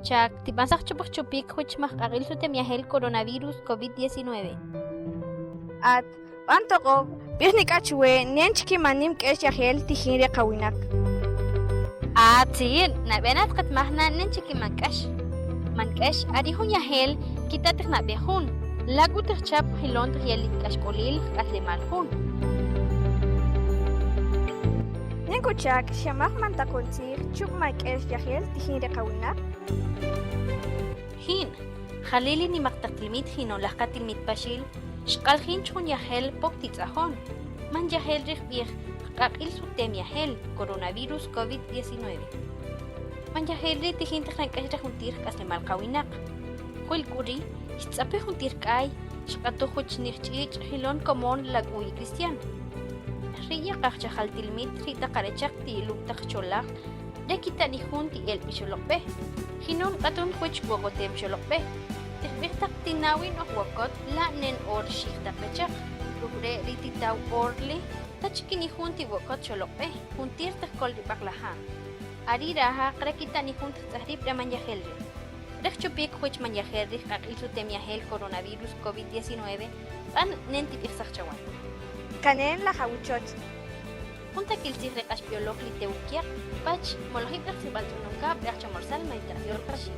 Chak, tipansak chupik huich makakil su temiahel coronavirus COVID-19. At pantoko, birnik achwe, nenchki manim kesh yahel tijinre kawinak. Tzir, nabenat kat mahna nenchiki mankash. Mankash arihun yahel kitatik nabehun. Lagu terchap hilon trielik kashkolil katlemalhun. Nenkuchak, shamak mantakonzir, chup mai kesh yahel tijinre kawinak. Hin, khalili ni maktaktilmit hinon lahkatilmit pashil, shkalhin chun yahel poktitzajon. Man yahel rihbir, kakil sutem yahel, coronavirus COVID-19. Man yahel tijin tijnakash rehuntir kaslemal kawinak. Huil kuri, hitzape juntir kai, shkatu huchnirchich hilon komon lagui cristian. Riya kakchahaltilmit rita karechak ti iluktak cholak, rekita ni junti el picholokpe. Hinon katun huich wogotem cholokpe. Tikbirtak tinawin o wakot la nen or shikta pechak. Rugre rititaw orli, tachkini junti wakot cholokpe, juntir takol di baklaha. Ari raha krekita ni junti tahrib raman yahelri. Rekchupik huich man yahelri kakil su temiahel coronavirus COVID-19, pan nentipirsak chawan. Kanen la hawchot. Junta kilsir rekash biolog liteukiak, bach molohip raksibal tunungka, berchamorsal maitabiol kashi.